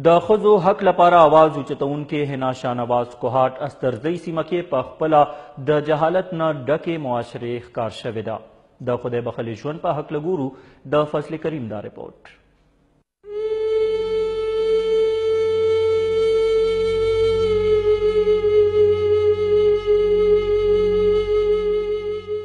د ښځو حق لپاره आवाज اوچتونکې حنا شاهنواز کوهاټ استرزۍ سیمه کې په خپله د جهالت نه ډکې معاشرې ښکار شوې ده. د خدای بخښلي ژوند په هکله ګورو د فضل کریم دا رپورټ.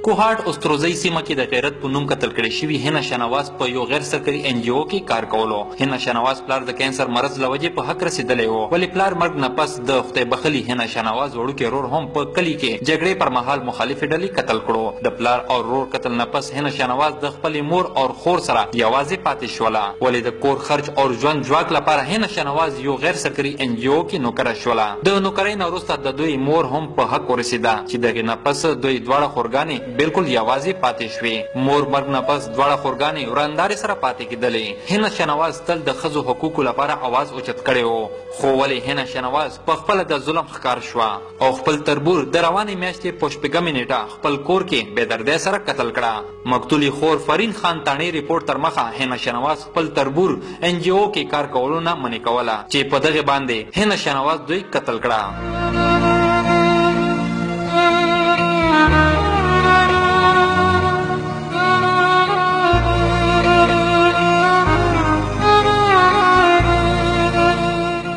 کوهاټ استروزۍ سیمه کې د غیرت په نوم قتل کړې شوي حنا شاهنواز په یو غیر سرکاري NGO کې کار کولو. حنا شاهنواز پلار د کینسر مرض له وجې په حق رسېدلی و، ولې پلار مرګ نه پس د خدای بخښلي حنا شاهنواز وړوکی ورور هم په کلي کې جګړې پر مهال مخالفې ډلې قتل کړو. د پلار او ورور قتل نه پس حنا شاهنواز د خپلې مور او خور سره یوازې پاتې شوله، ولې د کور خرچ او ژوند ژواک لپاره حنا شاهنواز یو غیر سرکاري NGO کې نوکره شوله. د نوکرۍ نه وروسته د دوی مور هم په حق ورسېده چې د هغې نه پس دوی دواړه خورګانې بالکل یوازې پاتې شوې. مور مرګ نه پس دواړه خورګانې ورندارې سره پاتې کېدلې. حنا شاهنواز تل د ښځو حقوقو لپاره آواز اوچت کړی و، خو ولې حنا شاهنواز په خپله د ظلم ښکار شوه او خپل تربور د روانې میاشتې په شپږمې نیټه خپل کور کې بېدردۍ سره قتل کړه. مقتولې خور فرین خان تاڼې ریپورټ تر مخه حنا شاهنواز خپل تربور NGO کې کار کولو نه منې کوله چې په دغې باندې حنا شاهنواز دوی قتل کړه.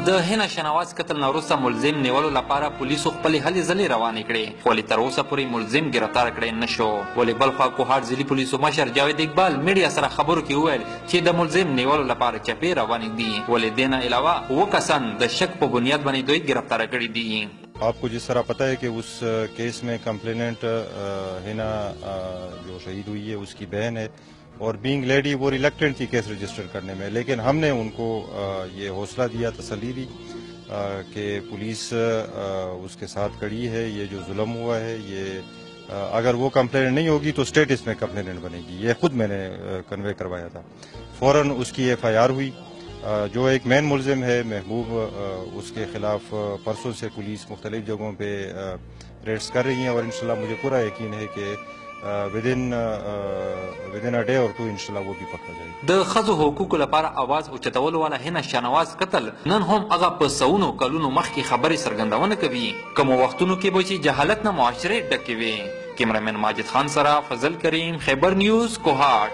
د حنا شاهنواز قتل نه وروسته ملزم نیولو لپاره پولیسو خپلې هلې ځلې روانې کړې، ولې تر اوسه پورې ملزم ګرفتار کړی نه شو. ولې بل خوا کوهاټ ضلعي پولیسو مشر جاوید اقبال میډیا سره خبرو کې وویل چې د ملزم نیولو لپاره چپې روانې دي، ولې دې نه علاوه 2 کسان د شک په بنیاد باندې دوی ګرفتاره کړي دي. आपको जिस तरह पता है कि उस केस में कंप्लेनेंट हिना जो शहीद हुई है उसकी बहन है और बीइंग लेडी वो रिलक्टेंट थी केस रजिस्टर करने में, लेकिन हमने उनको ये हौसला दिया, तसल्ली दी कि पुलिस उसके साथ खड़ी है, ये जो जुल्म हुआ है ये अगर वो कंप्लेनेंट नहीं होगी तो स्टेट इसमें कंप्लेनेंट बनेगी, ये खुद मैंने कन्वे करवाया था. फौरन उसकी FIR हुई. जो एक मेन मुलजिम है महबूब, उसके खिलाफ परसों से पुलिस मुख्तलिफ जगहों पे रेड्स कर रही है और इंशाल्लाह मुझे पूरा यकीन है कि विदिन अ डे और 2 इंशाल्लाह वो भी पकड़ा जाएगा. د ښځو حقوقو لپاره आवाज اوچتولو والا حنا شاهنواز قتل نن هم هغه په سوونو کلونو مخکې خبرې څرګندونه کوي. کومو وختونو کې به چې جهالت نه معاشرې ډکې وي. کیمرامین ماجد خان سره فضل کریم، خیبر نیوز، کوهاټ.